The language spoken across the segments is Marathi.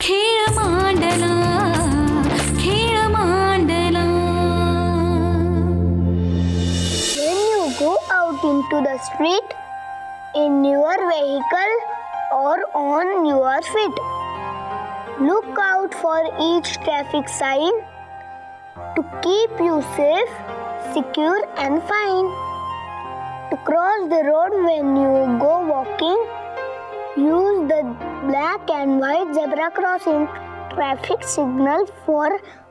खेळ मांडला खेळ मांडला. When you go out into the street, in your vehicle or on your feet, look out for each traffic sign to keep you safe, secure and fine. To cross the road when you go walking, use the black and white zebra crossing traffic signal for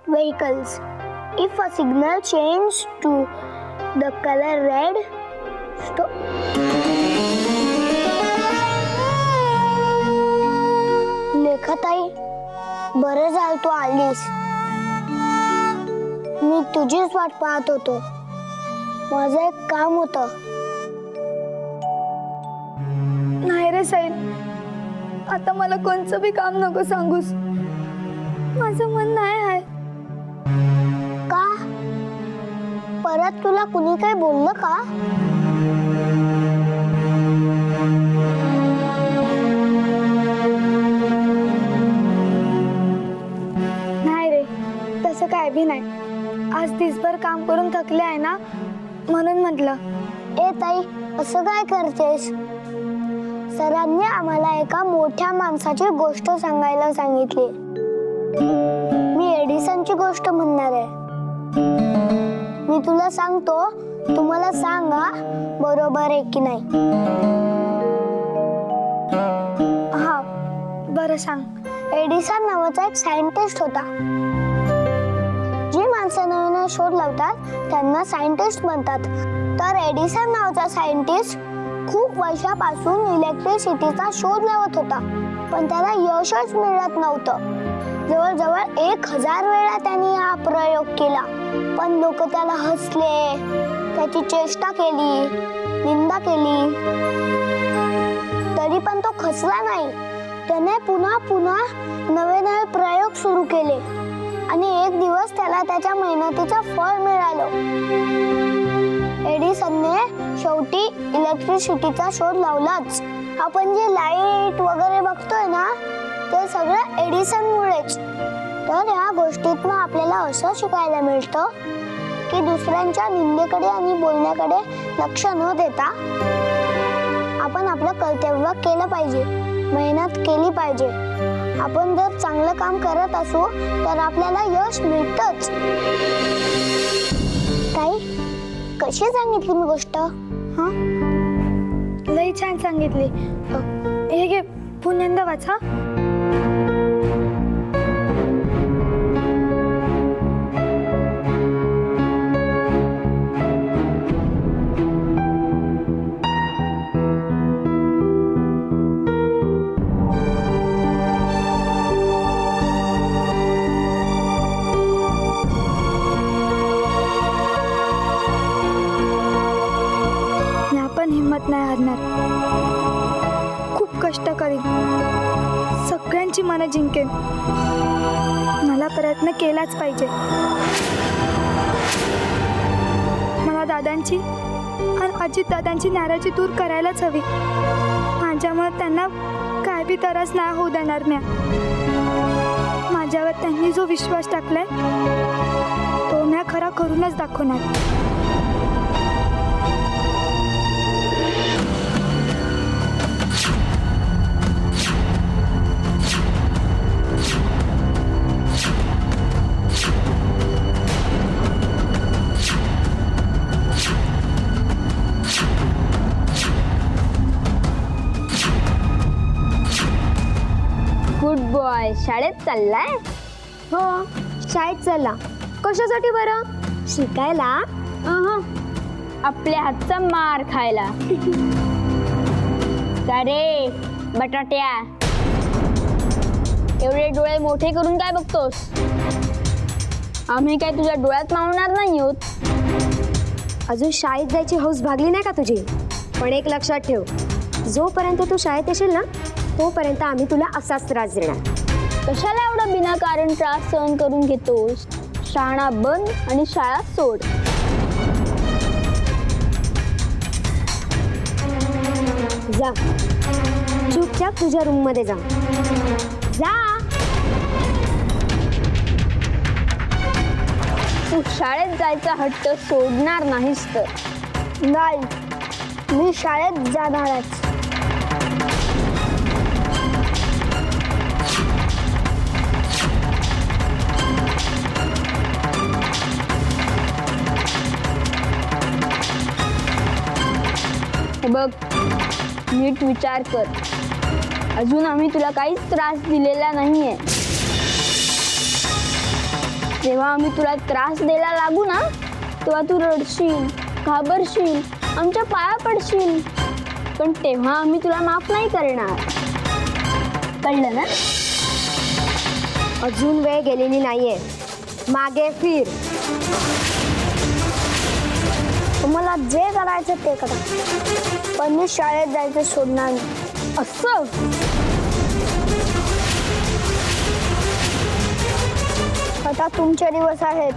vehicles. If a signal changes to the color red, stop. लेखाताई, बरं झालं तू आलीस. मी तुझीच वाट पाहत होतो. माझं एक काम होतं. नाही रे साईल, आता मला कोणचं बी काम नको सांगूस. माझं मन नाही आहे. का? परत तुला कुणी काय बोललं का? नाही रे, तसं काय बी नाही. आज दिवसभर काम करून थकले आहे ना, म्हणून म्हटलं. ए ताई, असं काय करतेस? सरांनी आम्हाला एका मोठ्या माणसाची गोष्ट सांगायला सांगितली. मी एडिसनची गोष्ट म्हणणार आहे. मी तुला सांगतो, तुम्हाला सांगा बरोबर आहे की नाही. हा, बरं सांग. एडिसन नावाचा एक सायंटिस्ट होता. जी माणसं नवीन नवीन शोध लावतात त्यांना सायंटिस्ट म्हणतात. तर एडिसन नावाचा सायंटिस्ट खूप वर्षापासून इलेक्ट्रिसिटीचा शोध लावत होता, पण त्याला यशच मिळत नव्हतं. जवळजवळ 1000 वेळा त्यांनी हा प्रयोग केला, पण लोक त्याला हसले, त्याची चेष्टा केली, निंदा केली, तरी पण तो खचला नाही. त्याने पुन्हा पुन्हा नवे नवे प्रयोग सुरू केले आणि एक दिवस त्याला त्याच्या मेहनतीचं फळ मिळालं. एडिसनने शेवटी इलेक्ट्रिसिटीचा शोध लावलाच. आपण जे लाईट वगैरे बघतोय ना, ते सगळं एडिसनमुळेच. तर या गोष्टीतनं आपल्याला असं शिकायला मिळतं की दुसऱ्यांच्या निंदेकडे आणि बोलण्याकडे लक्ष न देता आपण आपलं कर्तव्य केलं पाहिजे, मेहनत केली पाहिजे. आपण जर चांगलं काम करत असू तर आपल्याला यश मिळतंच. ताई, कशी सांगितली मी गोष्ट? हा, लई छान सांगितली. हे घे, पुण्यांदा वाचा. हिम्मत नाही हारणार. खूप कष्ट करीन, सगळ्यांची मनं जिंकेन. मला प्रयत्न केलाच पाहिजे. मला दादांची आणि अजित दादांची नाराजी दूर करायलाच हवी. माझ्यामुळे त्यांना काय बी त्रास नाही होऊ देणार मी. माझ्यावर त्यांनी जो विश्वास टाकलाय तो मी खरा करूनच दाखवणार. Good boy. शाळेत चाललाय? हो, शाळेत चला. कशासाठी बरं? शिकायला. आपल्या हातचा मार खायला. का रे बटाट्या, एवढे डोळे मोठे करून काय बघतोस? आम्ही काय तुझ्या डोळ्यात मावणार नाही आहोत. अजून शाळेत जायची हौस भागली नाही का तुझी? पण एक लक्षात ठेव, जोपर्यंत तू शाळेत येशील ना, तोपर्यंत आम्ही तुला असाच त्रास देणार. कशाला एवढा विनाकारण त्रास सहन करून घेतोस? शाळा बंद आणि शाळा सोड. जा, चुपचाप तुझ्या रूम मध्ये जा. जा. तू शाळेत जायचा हट्ट सोडणार नाहीस तर. नाही, मी शाळेत जाणारच. हे बघ, नीट विचार कर. अजून आम्ही तुला काहीच त्रास दिलेला नाहीये. जेव्हा आम्ही तुला त्रास द्यायला लागू ना, तेव्हा तू रडशील, घाबरशील, आमच्या पाया पडशील. पण तेव्हा आम्ही तुला माफ नाही करणार. कळलं ना? अजून वेळ गेलेली नाहीये, मागे फिर. तुम्हाला जे करायचं ते करा, पण मी शाळेत जायचं सोडणार नाही. असं आता तुमचे दिवस आहेत.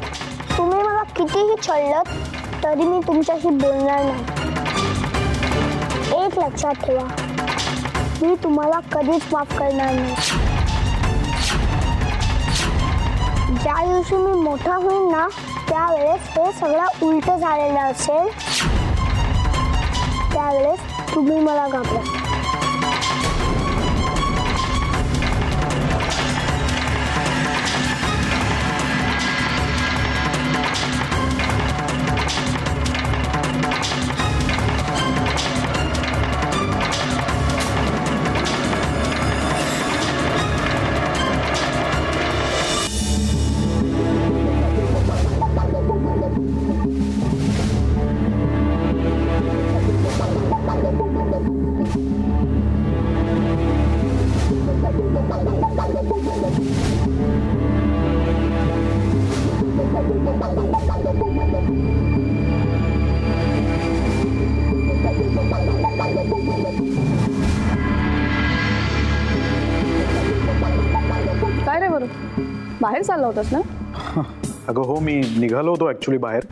तुम्ही मला कितीही छळलं तरी मी तुमच्याशी बोलणार नाही. एक लक्षात ठेवा, मी तुम्हाला कधीच माफ करणार नाही. ज्या दिवशी मी मोठा होईन ना, त्यावेळेस हे सगळं उलट झालेलं असेल. त्यावेळेस तुम्ही मला घाबरा. काय रे बरं, बाहेर चालला होतास ना? अगं हो, मी निघालो होतो ॲक्च्युली बाहेर.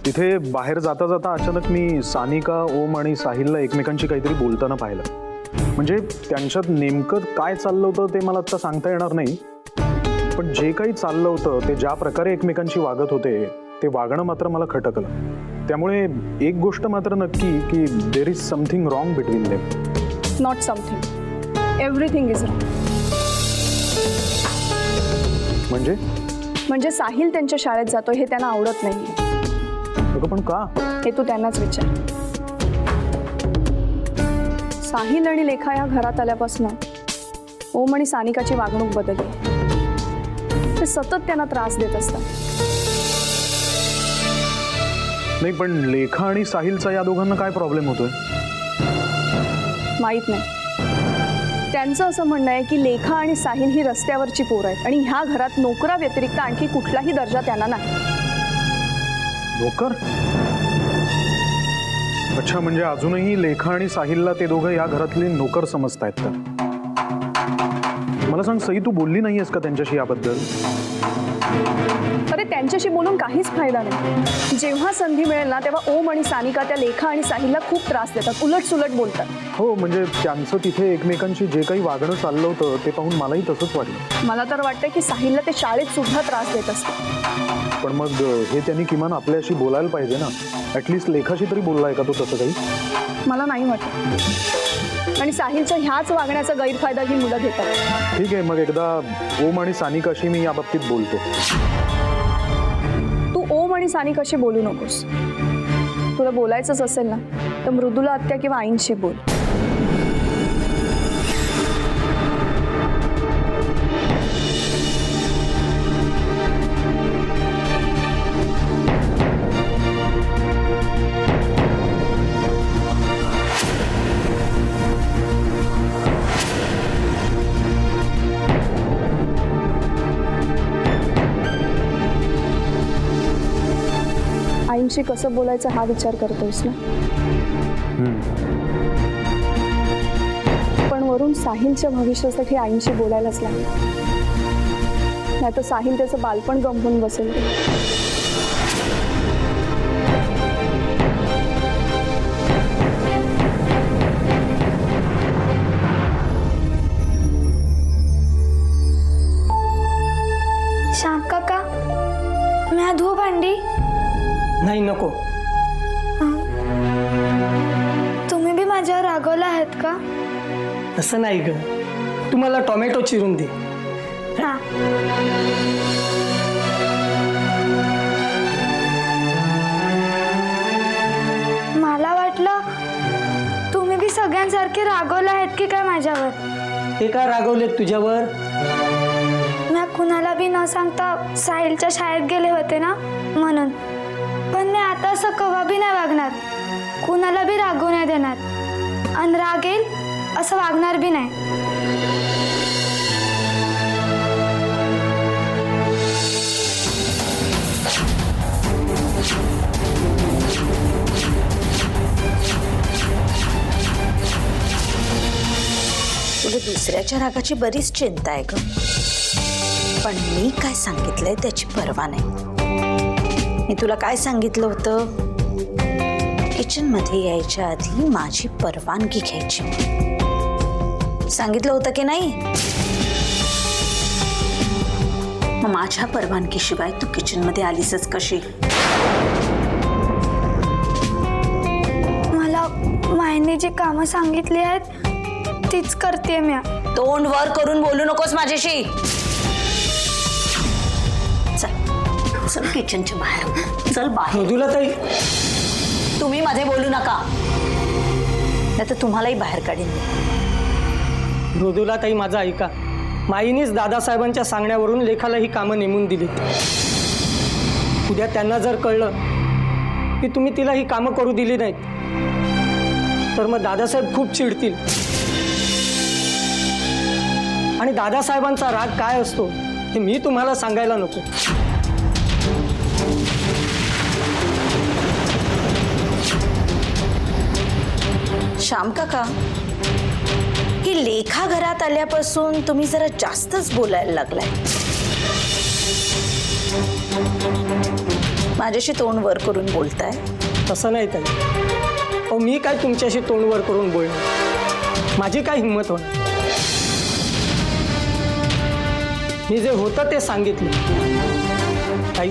तिथे बाहेर जाता जाता अचानक मी सानिका, ओम आणि साहिलला एकमेकांशी काहीतरी बोलताना पाहिलं. म्हणजे त्यांच्यात नेमकं काय चाललं होतं ते मला आत्ता सांगता येणार नाही, पण जे काही चाललं होतं ते ज्या प्रकारे एकमेकांशी वागत होते ते वागणं मात्र मला खटकलं. त्यामुळे एक गोष्ट मात्र नक्की की there is something wrong between them. Not something, everything is wrong. म्हणजे साहिल त्यांच्या शाळेत जातो हे त्यांना आवडत नाही. अगं पण का? हे तू त्यांनाच विचार. साहिल आणि लेखा या घरात आल्यापासून ओम आणि सानिकाची वागणूक बदलली. ते सतत त्यांना त्रास देत असतात. नाही, पण लेखा आणि साहिलचा या दोघांना काय प्रॉब्लेम होतोय? माहीत नाही. त्यांचं असं म्हणणं आहे की लेखा आणि साहिल ही रस्त्यावरची पोरं आहेत आणि ह्या घरात नोकरा व्यतिरिक्त आणखी कुठलाही दर्जा त्यांना नाही. नोकर? अच्छा, म्हणजे अजूनही लेखा आणि साहिलला ते दोघं या घरातले नोकर समजतायत का? मला सांग सई, तू बोलली नाहीयेस का त्यांच्याशी याबद्दल? अरे त्यांच्याशी बोलून काहीच फायदा नाही. जेव्हा संधी मिळेल ना तेव्हा ओम आणि सानिका त्या लेखा आणि साहिलला खूप त्रास देतात, उलट सुलट बोलतात. हो, म्हणजे त्यांचं तिथे एकमेकांशी जे काही वागणं चाललं होतं ते पाहून मलाही तसंच वाटलं. मला तर वाटतं की साहिलला ते शाळेत सुद्धा त्रास देत असतात. पण मग हे त्यांनी किमान आपल्याशी बोलायला पाहिजे ना. ॲटलिस्ट लेखाशी तरी बोललाय का तो तसं काही? मला नाही वाटत. आणि साहिलच्या ह्याच वागण्याचा गैरफायदा ही मुलं घेतात. ठीक आहे, मग एकदा ओम आणि सानिकाशी मी या बाबतीत बोलतो. तू ओम आणि सानिकाशी बोलू नकोस. तुला बोलायचंच असेल ना तर मृदुला आत्या किंवा आईंशी बोल. आईंशी कसं बोलायचं हा विचार करतोयस ना? पण वरून साहिलच्या भविष्यासाठी आईंशी बोलायलाच लागेल. नाही तर साहिल त्याचं बालपण गमवून बसेल. श्याम काका, मैं हाथ धो भांडी? नाही नको. तुम्ही बी माझ्यावर रागवला आहेत का? तसं नाही ग, तू मला टोमॅटो चिरून दे. हा. मला वाटलं तुम्ही बी सगळ्यांसारखे रागवला आहेत की काय माझ्यावर. ते का रागवलेत तुझ्यावर? मी कुणाला बी न सांगता साहिलच्या शाळेत गेले होते ना म्हणून. पण मी आता असं कवा बी नाही वागणार, कुणाला बी रागवू नाही देणार आणि राग येईल असं वागणार बी नाही. तुला दुसऱ्याच्या रागाची बरीच चिंता आहे ग, पण मी काय सांगितलंय त्याची पर्वा नाही. मी तुला काय सांगितलं होतं? किचन मध्ये यायच्या आधी माझी परवानगी घ्यायची सांगितलं होतं की नाही? मग माझ्या परवानगीशिवाय तू किचन मध्ये आलीसच कशी? मला मायने जी कामं सांगितली आहेत तीच करते मी. तोंड वर करून बोलू नकोस माझ्याशी. चल चल किचनच्या बाहेर चल. बाहेर मृदुलाताई, तुम्ही मध्ये बोलू नका, नाही तर तुम्हालाही बाहेर काढीन. मृदुलाताई माझं ऐका. माईनीच दादासाहेबांच्या सांगण्यावरून लेखाला ही कामं नेमून दिली. उद्या त्यांना जर कळलं की तुम्ही तिला ही कामं करू दिली नाहीत तर मग दादासाहेब खूप चिडतील. आणि दादासाहेबांचा राग काय असतो हे मी तुम्हाला सांगायला नको. श्याम काका, ही लेखा घरात आल्यापासून तुम्ही जरा जास्तच बोलायला लागलाय. माझ्याशी तोंड वर करून बोलताय. तसं नाही ताई. अहो मी काय तुमच्याशी तोंड वर करून बोलणार? माझी काय हिंमत होणार? मी जे होतं ते सांगितलं. ताई,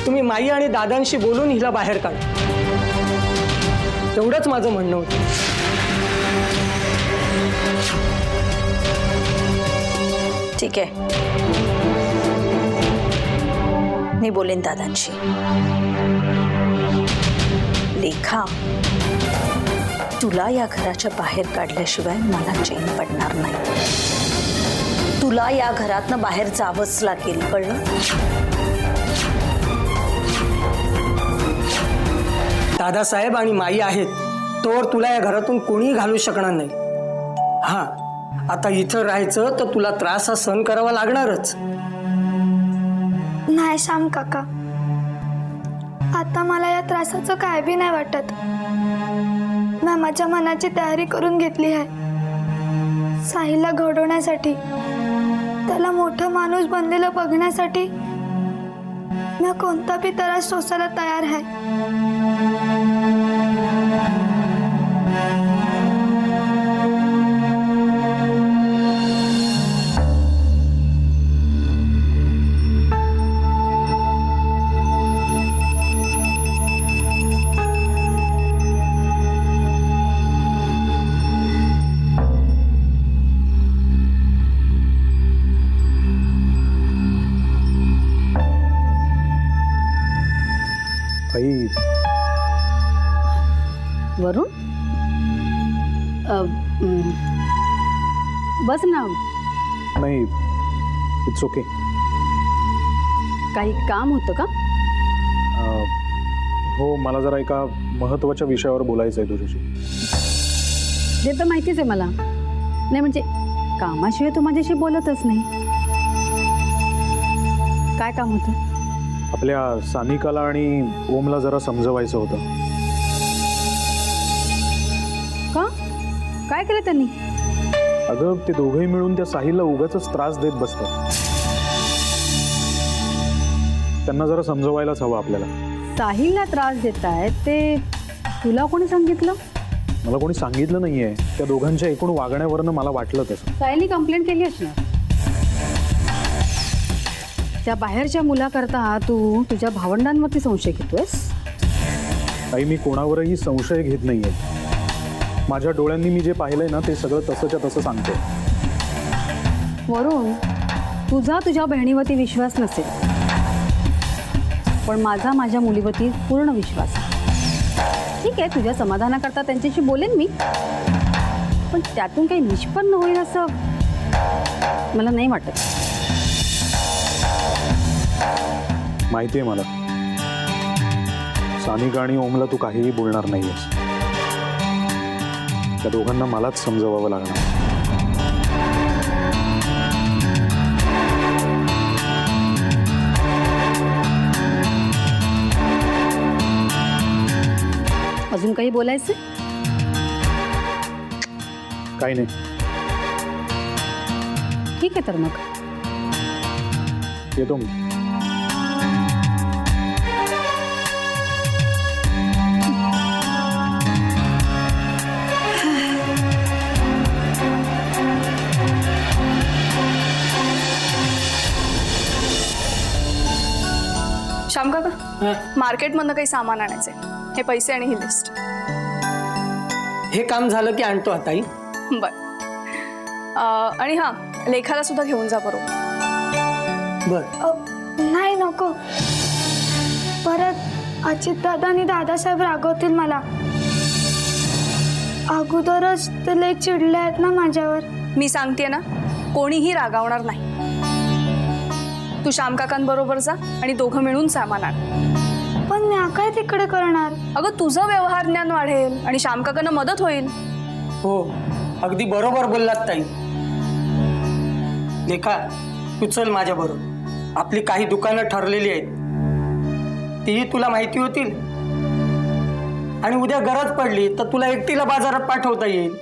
तुम्ही माई आणि दादांशी बोलून हिला बाहेर काढा, एवढंच माझं म्हणणं होतं. ठीक आहे, मी बोलेन दादांशी. लेखा, तुला या घराच्या बाहेर काढल्याशिवाय मला चैन पडणार नाही. तुला या घरातनं बाहेर जावंच लागेल, कळलं? दादासाहेब आणि माई आहेत तोवर तुला या घरातून कोणी घालू शकणार नाही. हा, आता इथं राहायचं तर तुला त्रास हा सहन करावा लागणारच. नाही श्याम काका, आता मला या त्रासाचं काय बी नाही वाटत. मी माझ्या मनाची तयारी करून घेतली आहे. साहिलला घडवण्यासाठी, त्याला मोठा माणूस बनलेलं बघण्यासाठी मी कोणता बी त्रास सोसायला तयार आहे. आई, वरुण, बस ना. नाही, इट्स ओके. काही काम होतं का? हो, मला जरा एका महत्त्वाच्या विषयावर बोलायचं आहे तुझ्याशी. ते तर माहितीच आहे मला. नाही म्हणजे कामाशिवाय तू माझ्याशी बोलतच नाही. काय काम होतं? आपल्या सानिकाला आणि ओमला जरा समजवायचं होतं. का? काय केलं त्यांनी? अगं, ते दोघंही मिळून त्या साहिलला उगाचच त्रास देत बसतात. त्यांना जरा समजवायलाच हवं आपल्याला. साहिलला त्रास देत आहेत ते तुला कोणी सांगितलं? मला कोणी सांगितलं नाहीये. त्या दोघांच्या एकूण वागण्यावरनं मला वाटलं तसं. साहिलने कंप्लेंट केली असणार. त्या बाहेरच्या मुलाकरता तू तुझ्या भावंडांवरती संशय घेतोयस? आई, मी कोणावरही संशय घेत नाहीये. माझ्या डोळ्यांनी मी जे पाहिलंय ना ते सगळं तसंच्या तसं सांगते. वरून तुझा तुझ्या बहिणीवरती विश्वास नसेल, पण माझा माझ्या मुलीवरती पूर्ण विश्वास आहे. ठीक आहे, तुझ्या समाधानाकरता त्यांच्याशी बोलेन मी, पण त्यातून काही निष्पन्न होईल असं मला नाही वाटत. माहिती आहे मला, सानिका आणि ओमला तू काहीही बोलणार नाहीयेस. त्या दोघांना मलाच समजवावं लागणार. अजून काही बोलायचं? काही नाही. ठीक आहे तर मग येतो मी. श्याम काका, मार्केटमधनं काही सामान आणायचंय. हे पैसे आणि ही लिस्ट. हे काम झालं की आणतो आता आई. बर. आणि हां, लेखाला सुद्धा घेऊन जा बरोबर. बर. नाही नको, परत अजित दादा आणि दादासाहेब रागवतील मला. अगोदरच ते लय चिडले आहेत ना माझ्यावर. मी सांगते ना, कोणीही रागावणार नाही. तू श्याम काकांबरोबर जा आणि दोघं मिळून सामान आण. पण मी काय तिकडे करणार? अगं, तुझं व्यवहार ज्ञान वाढेल आणि श्याम काकांना मदत होईल. हो, अगदी बरोबर बोललात ताई. लेखा, तू चल माझ्या बरोबर. आपली काही दुकानं ठरलेली आहेत, तीही तुला माहिती होतील. आणि उद्या गरज पडली तर तुला एकटीला बाजारात पाठवता येईल.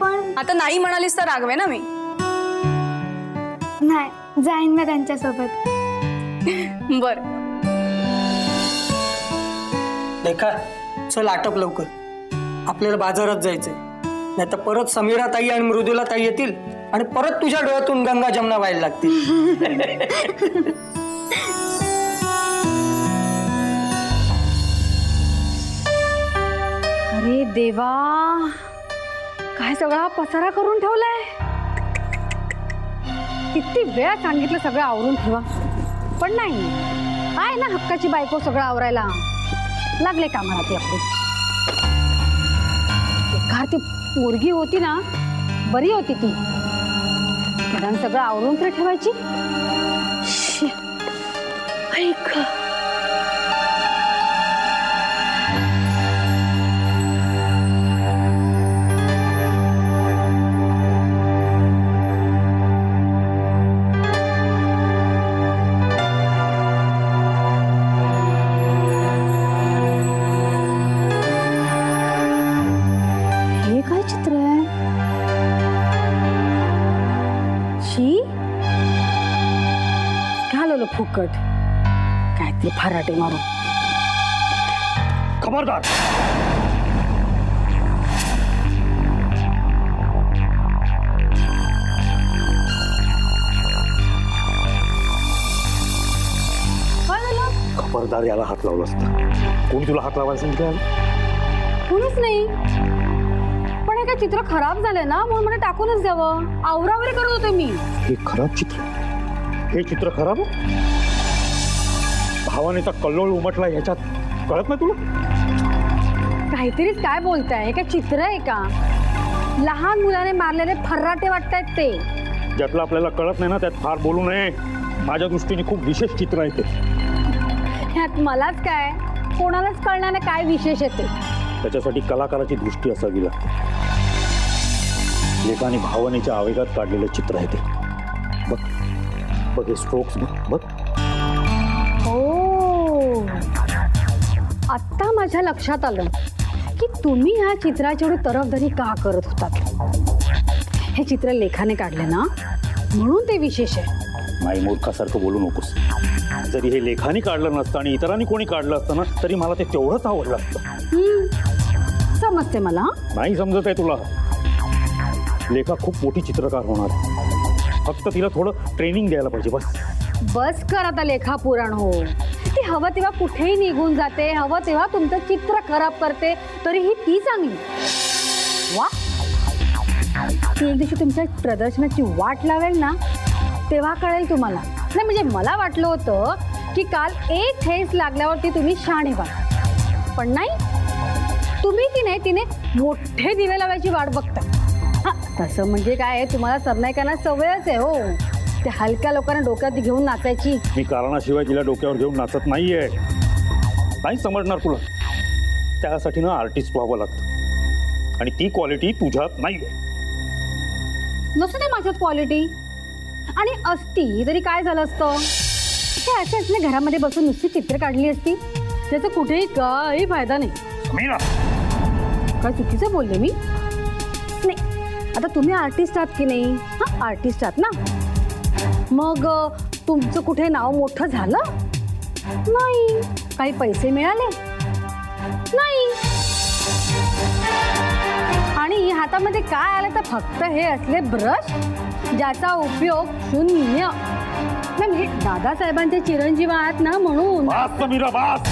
पण आता नाही म्हणालीस तर रागवे ना मी. नाही, जाईन मी त्यांच्यासोबत. बर. लेखा, चल आटप लवकर. आपल्याला बाजारात जायचंय, नाही तर परत समीरा ताई आणि मृदुला ताई येतील आणि परत तुझ्या डोळ्यातून गंगा जमुना व्हायला लागतील. अरे देवा, काय सगळा पसारा करून ठेवलाय. किती वेळा सांगितलं सगळं आवरून ठेवा, पण नाही. आहे ना हक्काची बायको सगळं आवरायला. लागले कामाला ती आपली. बेकार ती पोरगी होती ना, बरी होती ती. कारण सगळं आवरून तरी ठेवायची. ऐक, फुकट काहीतरी फराटे मारून. खबरदार. काय झालं? खबरदार, याला हात लावला असता. कोणी तुला हात लावायला सांगितलं? कोणीच नाही, पण हे काय चित्र खराब झालंय ना, म्हणून मला टाकूनच द्यावं. आवरावरी करत होते मी. हे खराब चित्र? हे चित्र खराब? भावानेचा कल्लोळ उमटला ह्याच्यात कळत नाही तुला? काहीतरीच काय बोलताय? हे काय चित्र आहे का? लहान मुलाने मारलेले फर्राटे वाटतायत ते. ज्यातलं आपल्याला कळत नाही ना त्यात फार बोलू नये. माझ्या दृष्टीने खूप विशेष चित्र आहे ते. ह्यात मलाच काय, कोणालाच कळणार नाही काय विशेष आहे ते. त्याच्यासाठी कलाकाराची दृष्टी असावी लागते. लेखाने भावनेच्या आवेगात काढलेलं चित्र आहे ते. बघ बघ, हे स्ट्रोक्स बघ. हो, आत्ता माझ्या लक्षात आलं की तुम्ही ह्या चित्राची एवढी तरफदारी का करत होतात. हे चित्र लेखाने काढले ना, म्हणून ते विशेष आहे. नाही, मूर्खासारखं बोलू नकोस. जरी हे लेखाने काढलं नसतं आणि इतरांनी कोणी काढलं असतं ना, तरी मला ते तेवढंच आवडलं असतं. समजते मला. नाही समजत आहे तुला? लेखा खूप मोठी चित्रकार होणार. फक्त तिला थोडं ट्रेनिंग द्यायला पाहिजे बस. बस कर आता लेखा पुराण हो. ती हवं तेव्हा कुठेही निघून जाते, हवं तेव्हा तुमचं चित्र खराब करते, तरीही ती चांगली. वा, ती एक दिवशी तुमच्या प्रदर्शनाची वाट लावेल ना, तेव्हा कळेल तुम्हाला. नाही म्हणजे मला वाटलं होतं की काल एक ठेस लागल्यावरती तुम्ही शाणे व्हाल, पण नाही, तुम्ही की नाही तिने मोठे दिवे लावायची वाट बघता. हा, तसं म्हणजे काय आहे, तुम्हाला सरनाईकांना सवयच आहे हो, ते हलक्या लोकांना डोक्यात घेऊन नाचायची. मी कारणाशिवाय तिला डोक्यावर घेऊन नाचत नाहीये. नाही समजणार तुला. त्यासाठी ना आर्टिस्ट व्हावं लागतं, आणि ती क्वालिटी तुझ्यात नाहीये. नसतं ते माझ्यात क्वालिटी, आणि असती तरी काय झालं असतं. हे असे असले घरामध्ये बसून नुसती चित्र काढली असती, त्याचा कुठेही काही फायदा नाही. समीरा, काय चुकीचं बोलले मी? नाही, आता तुम्ही आर्टिस्ट आहात की नाही? हां, आर्टिस्ट आहात ना, मग तुमचं कुठे नाव मोठं झालं नाही? काही पैसे मिळाले नाही? आणि हातामध्ये काय आलं तर फक्त हे असले ब्रश ज्याचा उपयोग शून्य. नाही म्हणजे दादासाहेबांचे चिरंजीव आहात ना, म्हणून. बास समीरा, बास.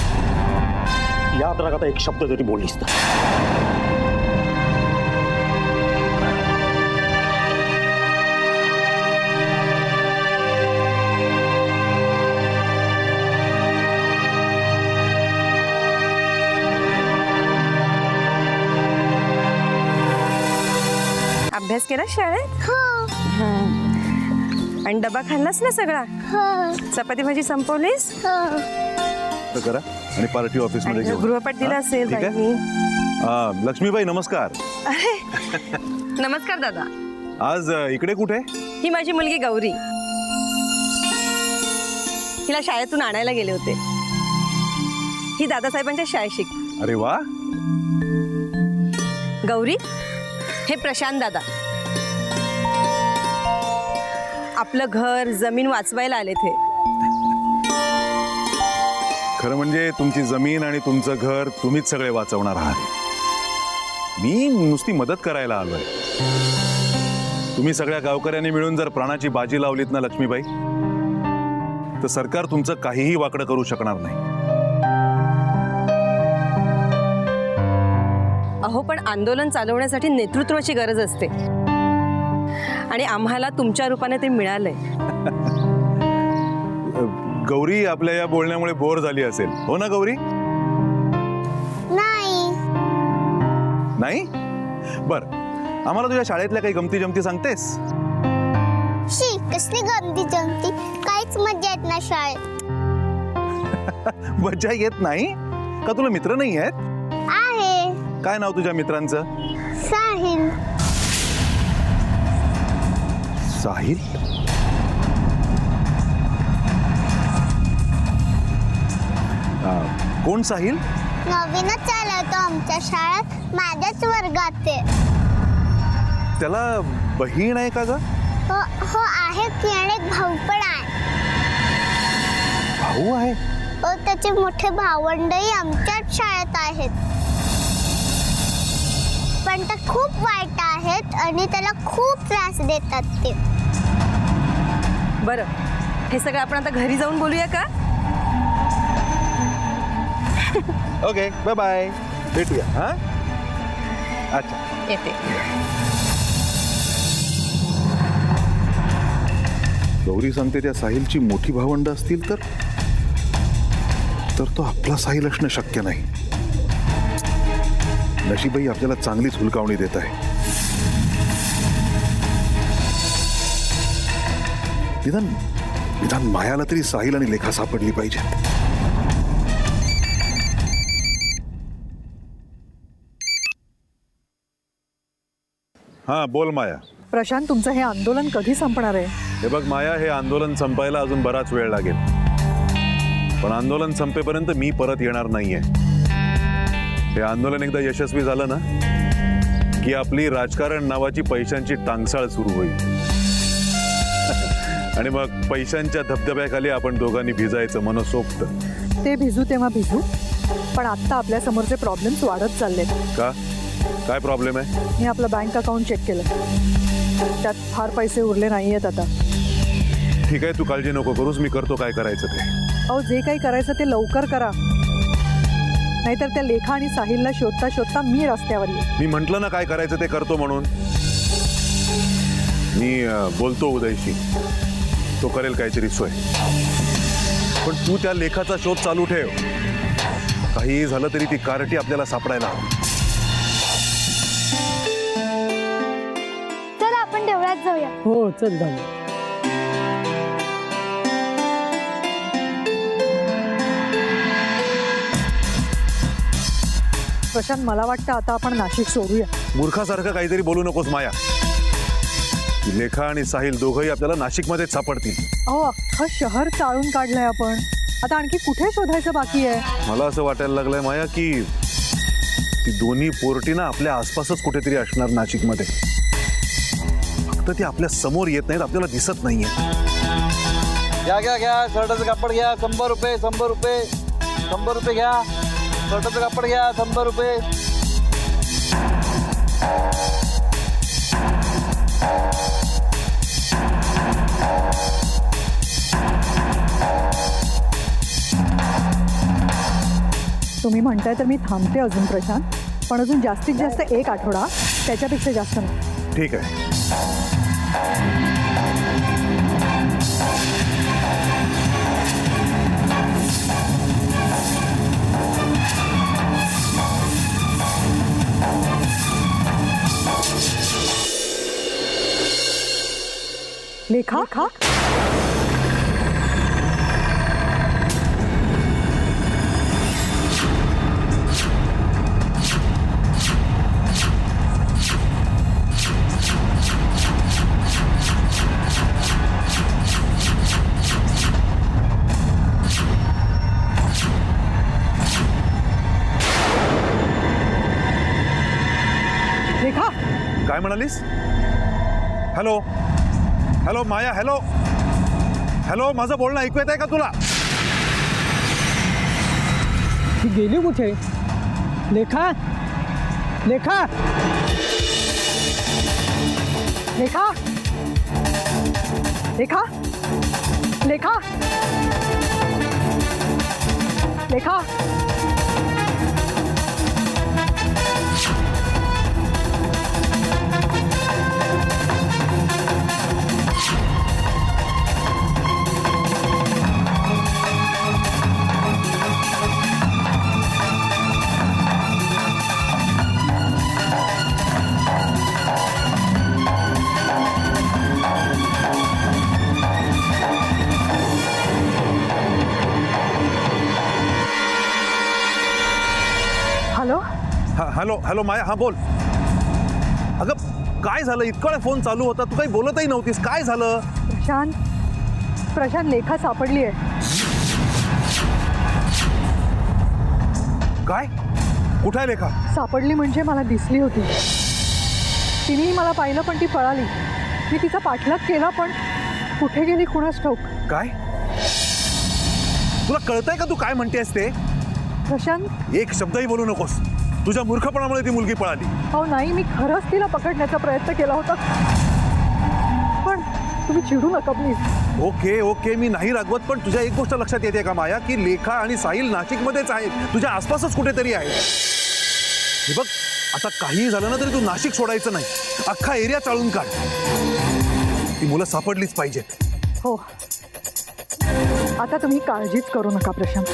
याद राख, आता एक शब्द जरी बोललीस तर. अभ्यास केला शाळेत? आणि डबा खाल्लास ना सगळा? चपाती भाजी संपवलीस? करा आणि पार्टी ऑफिस मध्ये घेऊन गृहपाठ दिला असेल ठीक आहे? बाईंनी. लक्ष्मीबाई नमस्कार. नमस्कार दादा. आज इकडे कुठे? ही माझी मुलगी गौरी. हिला शाळेतून आणायला गेले होते. ही दादासाहेबांच्या शाळेत शिक. अरे वा. गौरी, हे प्रशांत दादा. आपलं घर जमीन वाचवायला आले ते. खरं म्हणजे तुमची जमीन आणि तुमचं घर तुम्हीच सगळे वाचवणार आहात. मी नुसती मदत करायला आलोय. तुम्ही सगळ्या गावकऱ्यांनी मिळून जर प्राणाची बाजी लावलीत ना लक्ष्मीबाई, तर सरकार तुमचं काहीही वाकडं करू शकणार नाही. अहो, पण आंदोलन चालवण्यासाठी नेतृत्वाची गरज असते, आणि आम्हाला तुमच्या रूपाने ते मिळालंय. गौरी आपल्या या बोलण्यामुळे बोर झाली असेल, हो ना गौरी? नाही? बर, आम्हाला तुझ्या शाळेतल्या काही गमती जमती सांगतेस? कसली गमती जमती, काहीच मजा येत ना शाळेत. मजा येत नाही का? तुला मित्र नाही आहेत? आहे. काय नाव तुझ्या मित्रांचं? साहिल. साहिल? कोण साहिल? नवीनच आला तो आमच्या शाळेत, माझ्याच वर्गात ते. त्याला बहीण आहे का ग? हो हो आहे की, आणि एक भाऊ पण आहे. भाऊ आहे? हो, त्याचे मोठे भावंडही आमच्याच शाळेत आहेत. पण ते खूप वाईट आहेत आणि त्याला खूप त्रास देतात ते. बरं, हे सगळं आपण आता घरी जाऊन बोलूया का? ओके, बाय बाय, भेटूया. हा, अच्छा, येते. गौरी सांगते त्या साहिलची मोठी भावंड असतील तर तो आपला साहिल असणं शक्य नाही. नशीबाई आपल्याला चांगलीच हुलकावणी देत आहे. निदान मायाला तरी साहिल आणि लेखा सापडली पाहिजे. हा, बोल माया. प्रशांत, तुमचं हे आंदोलन कधी संपणार आहे? हे बघ माया, हे आंदोलन संपायला अजून बराच वेळ लागेल, पण आंदोलन संपेपर्यंत मी परत येणार नाहीये. हे आंदोलन एकदा यशस्वी झालं ना की आपली राजकारण नावाची पैशांची टांगसाळ सुरू होईल, आणि मग पैशांच्या धबधब्याखाली आपण दोघांनी भिजायचं मनसोक्त. ते भिजू तेव्हा भिजू, पण आत्ता आपल्या समोरचे प्रॉब्लेम्स वाढत चाललेत. का? काय प्रॉब्लेम आहे? मी आपलं बँक अकाउंट चेक केलं, त्यात फार पैसे उरले नाही आहेत आता. ठीक आहे, तू काळजी नको करूस, मी करतो काय करायचं ते. अहो जे काही करायचं ते लवकर करा, नाहीतर त्या लेखा आणि साहिलला शोधता शोधता मी रस्त्यावर येईल. मी म्हंटल ना काय करायचं ते करतो म्हणून. मी बोलतो उदयशी, तो करेल काहीतरी सोय. पण तू त्या लेखाचा शोध चालू ठेव. काही झालं तरी ती कारटी आपल्याला सापडायला हवी. चला आपण देवळात जाऊया. हो चल जाऊ. प्रशांत, मला वाटतं आता आपण नाशिक सोडूया. मूर्खासारखं काहीतरी बोलू नकोस माया. लेखा आणि साहिल दोघंही आपल्याला नाशिकमध्येच सापडतील. अहो अख्खं शहर चाळून काढलंय आपण, आता आणखी कुठे शोधायचं बाकी आहे? मला असं वाटायला लागलंय माया की ती दोन्ही पोरटी ना आपल्या आसपासच कुठेतरी असणार नाशिकमध्ये. फक्त ती आपल्या समोर येत नाहीत, आपल्याला दिसत नाहीये. घ्या घ्या घ्या, शर्टाचं कापड घ्या, 100 रुपये 100 रुपये 100 रुपये घ्या. शर्टाचं कापड घ्या, 100 रुपये. तुम्ही म्हणताय तर मी थांबते अजून प्रशांत, पण अजून जास्तीत जास्त 1 आठवडा, त्याच्यापेक्षा जास्त नाही. ठीक आहे. लेखा खा लेखा. काय म्हणालीस? हॅलो हॅलो माया, हॅलो हॅलो, माझं बोलणं ऐकू येत आहे का तुला? ती गेली कुठे? लेखा लेखा लेखा लेखा लेखा लेखा. हॅलो हॅलो हॅलो माया, हा बोल. अगं काय झालं? इतका वेळ फोन चालू होता, तू काही बोलतही नव्हतीस. काय झालं? प्रशांत, लेखा सापडली आहे. काय? कुठे आहे लेखा? सापडली म्हणजे मला दिसली होती. तिनेही मला पाहिलं पण ती पळाली. मी तिचा पाठलाग केला पण कुठे गेली कुणास ठाऊक. काय? तुला कळतंय का तू काय म्हणतेस ते? प्रशांत, एक शब्दही बोलू नकोस. तुझ्या मूर्खपणामुळे ती मुलगी पळाली. हो नाही, मी खरंच तिला पकडण्याचा प्रयत्न केला होता, पण तुम्ही चिडू नका प्लीज. ओके ओके, मी नाही रागवत, पण तुझ्या एक गोष्ट लक्षात येते का माया, की लेखा आणि साहिल नाशिकमध्येच आहेत, तुझ्या आसपासच कुठेतरी आहेत. हे बघ, आता काही झालं ना तरी तू नाशिक सोडायचं नाही. अख्खा एरिया चाळून काढ. ती मुलं सापडलीच पाहिजेत. हो, आता तुम्ही काळजीच करू नका प्रशांत.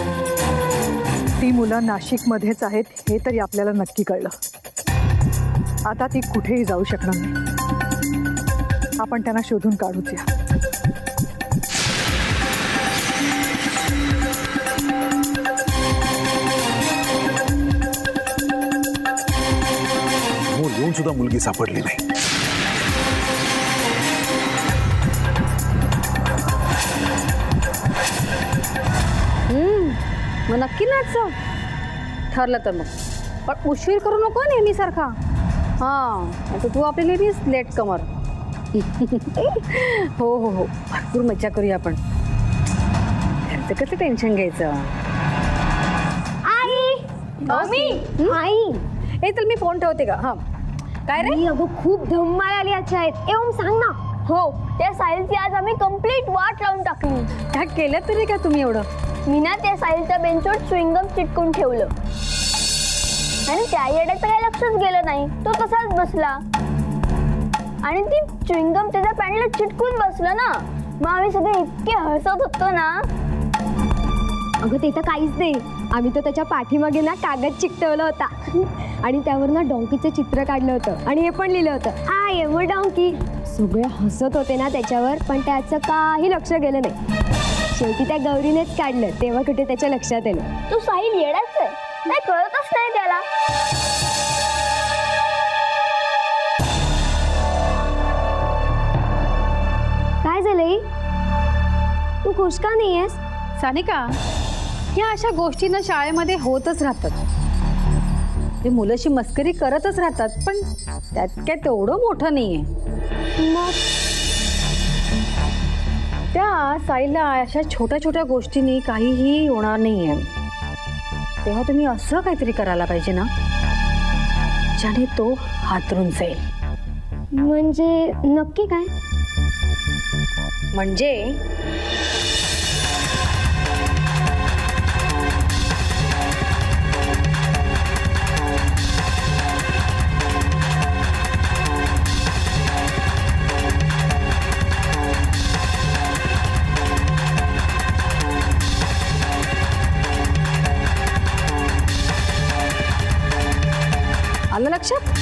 ती मुलं नाशिकमध्येच आहेत हे तरी आपल्याला नक्की कळलं. आता ती कुठेही जाऊ शकणार नाही. आपण त्यांना शोधून काढूच या. येऊन सुद्धा मुलगी सापडली नाही. मग नक्की नाच ठरलं तर मग, पण उशीर करू नको नेहमीसारखा. हां, आता तू आपली नेहमीच लेट कमर. हो हो हो, भरपूर मज्जा करूया आपण. घरचं कसं टेन्शन घ्यायचं. आई, आई, ए चल मी फोन ठेवते का. हां, काय रे? अगं खूप धम्माल आली आजच्या आहेत. ए ओम सांग ना. हो, त्या साहिलची आज आम्ही कंप्लीट वाट लावून टाकली. काय केलं तरी का तुम्ही एवढं? मी ना त्या साहिलच्या बेंचवर च्युइंगम चिटकून ठेवलं आणि त्या येड्याचं काही लक्षच गेलं नाही. तो तसाच बसला आणि ती च्युइंगम त्याच्या पॅन्टला चिटकून बसलं ना. मग आम्ही सगळे इतके हसत होतो ना. अगं ते तर काहीच नाही, आम्ही तर त्याच्या पाठीमागे ना कागद चिकटवला होता आणि त्यावर ना डॉंकीचं चित्र काढलं होतं आणि हे पण लिहिलं होतं, आय एम अ डॉंकी. सगळे हसत होते ना त्याच्यावर, पण त्याचं काही लक्ष गेलं नाही. शेवटी त्या गौरीनेच काढलं, तेव्हा कुठे त्याच्या लक्षात आलं. तू साहिल येडाच आहे, काय कळतच नाही त्याला. काय झालंय? तू खुश का नाहीयेस? सानिका, ह्या अशा गोष्टी ना शाळेमध्ये होतच राहतात. ते मुलंशी मस्करी करतच राहतात, पण त्यात काय तेवढं मोठं नाहीये. मग त्या साईला अशा छोट्या छोट्या गोष्टींनी काहीही होणार नाहीये. तेव्हा तुम्ही असं काहीतरी करायला पाहिजे ना, ज्याने तो हातरून जाईल. म्हणजे नक्की काय? म्हणजे आलं लक्षात?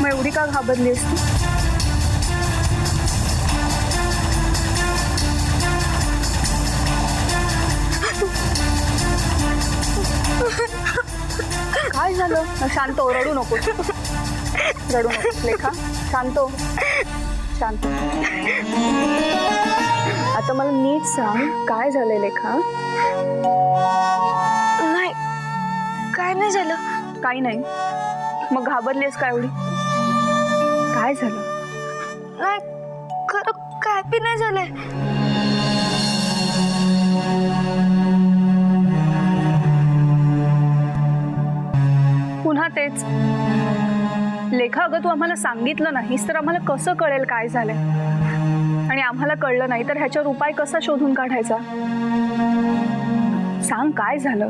मग एवढी का घाबरलीस तू? काय झालं? शांत हो, रडू नको. रडू नको लेखा, शांत हो. शांत. आता मला नीट सांग, काय झालंय लेखा? नाही, काय नाही झालं. काही नाही. मग घाबरलीस का एवढी? काय झालं? नाही, खरं काय बी नाही झालंय. पुन्हा तेच लेखा. अगं तू आम्हाला सांगितलं नाहीस तर आम्हाला कसं कळेल काय झालंय? आणि आम्हाला कळलं नाही तर ह्याच्यावर उपाय कसा शोधून काढायचा? सांग काय झालं?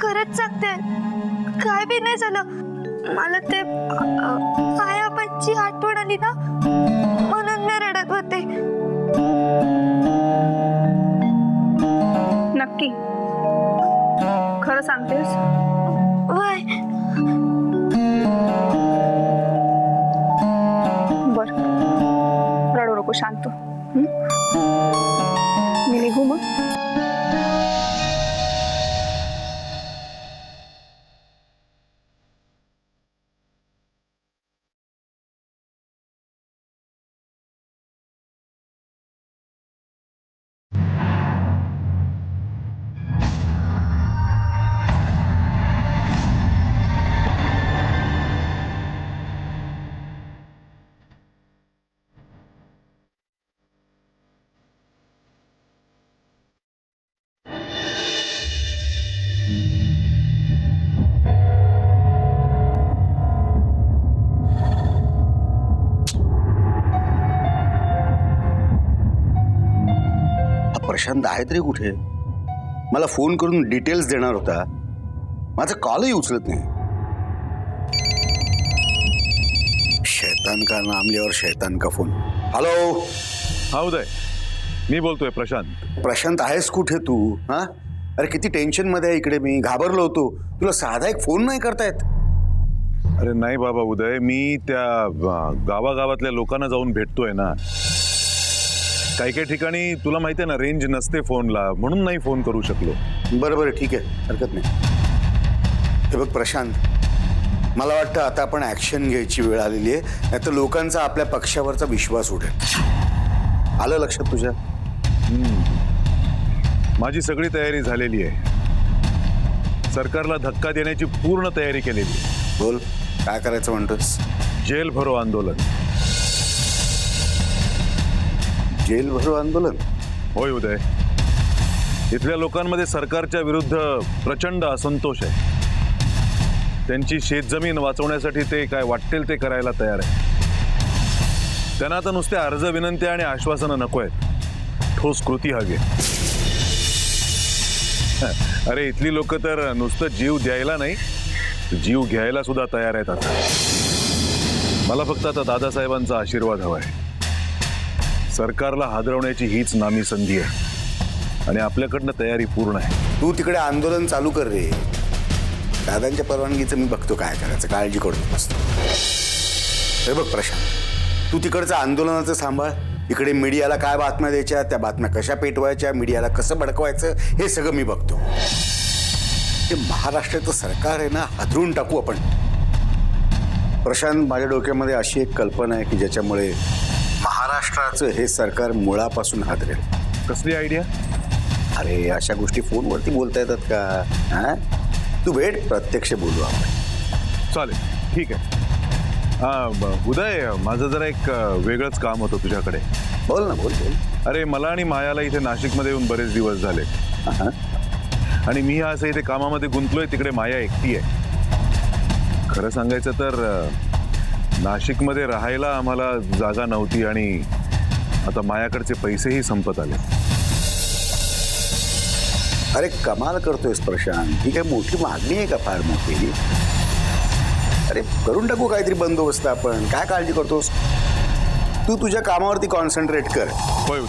खरंच सांगते, काय बी नाही झालं. मला ते आयाबाईची आठवण आली ना, म्हणून मी रडत होते. नक्की खरं सांगतेस? वय. बर, रडू नको, शांत. मी निघू मग? प्रशांत आहे तरी कुठे? मला फोन करून डिटेल्स देणार होता, माझा कॉलही उचलत नाही. शैतान का नाम लियावर शैतान का फोन. हॅलो. हा उदय, मी बोलतोय प्रशांत. प्रशांत आहेस कुठे तू? हा, अरे किती टेन्शन मध्ये आहे इकडे. मी घाबरलो होतो. तुला साधा एक फोन नाही करतायत? अरे नाही बाबा उदय, मी त्या गावागावातल्या लोकांना जाऊन भेटतोय ना. काही काही ठिकाणी तुला माहिती आहे ना, रेंज नसते फोनला, म्हणून नाही फोन करू शकलो. बरं बरं, ठीक आहे, हरकत नाही. हे बघ प्रशांत, मला वाटतं आता आपण ऍक्शन घ्यायची वेळ आलेली आहे, नाहीतर लोकांचा आपल्या पक्षावरचा विश्वास उडेल. आलं लक्षात तुझ्या? माझी सगळी तयारी झालेली आहे. सरकारला धक्का देण्याची पूर्ण तयारी केलेली आहे. बोल, काय करायचं म्हणतोस? जेल भरो आंदोलन. जेल भरो आंदोलन? होय उदय, इथल्या लोकांमध्ये सरकारच्या विरुद्ध प्रचंड असंतोष आहे. त्यांची शेतजमीन वाचवण्यासाठी ते काय वाटेल ते करायला तयार आहे. त्यांना आता नुसत्या अर्ज विनंत्या आणि आश्वासनं नको आहेत, ठोस कृती हवी. अरे इथली लोक तर नुसतं जीव द्यायला नाही, जीव घ्यायला सुद्धा तयार आहेत. आता मला फक्त आता दादासाहेबांचा आशीर्वाद हवा आहे. सरकारला हादरवण्याची हीच नामी संधी आहे आणि आपल्याकडनं तयारी पूर्ण आहे. तू तिकडे आंदोलन चालू कर रे. दादांच्या परवानगीचं मी बघतो काय करायचं, काळजी करू नकोस. हे बघ प्रशांत, तू तिकडचं आंदोलनाचं सांभाळ. इकडे मीडियाला काय बातम्या द्यायच्या, त्या बातम्या कशा पेटवायच्या, मीडियाला कसं भडकवायचं, हे सगळं मी बघतो. ते महाराष्ट्राचं सरकार आहे ना, हादरून टाकू आपण. प्रशांत, माझ्या डोक्यामध्ये अशी एक कल्पना आहे की ज्याच्यामुळे महाराष्ट्राचं हे सरकार मुळापासून हादरेल. कसली आयडिया? अरे अशा गोष्टी फोनवरती बोलता येतात का? हा, तू भेट, प्रत्यक्ष बोलू आपण. चालेल, ठीक आहे. उदय, माझं जरा एक वेगळंच काम होतं तुझ्याकडे. बोल ना, बोल बोल. अरे मला आणि मायाला इथे नाशिकमध्ये येऊन बरेच दिवस झाले आणि मी असं इथे कामामध्ये गुंतलोय. तिकडे माया एकटी आहे. खरं सांगायचं तर नाशिकमध्ये राहायला आम्हाला जागा नव्हती आणि आता मायाकडचे पैसेही संपत आले. अरे कमाल करतोयस प्रशांत, ही काय मोठी मागणी आहे का फार मोठी? अरे करून टाकू काहीतरी बंदोबस्त आपण. काय काळजी करतोस? तू तुझ्या कामावरती कॉन्सन्ट्रेट कर. होय.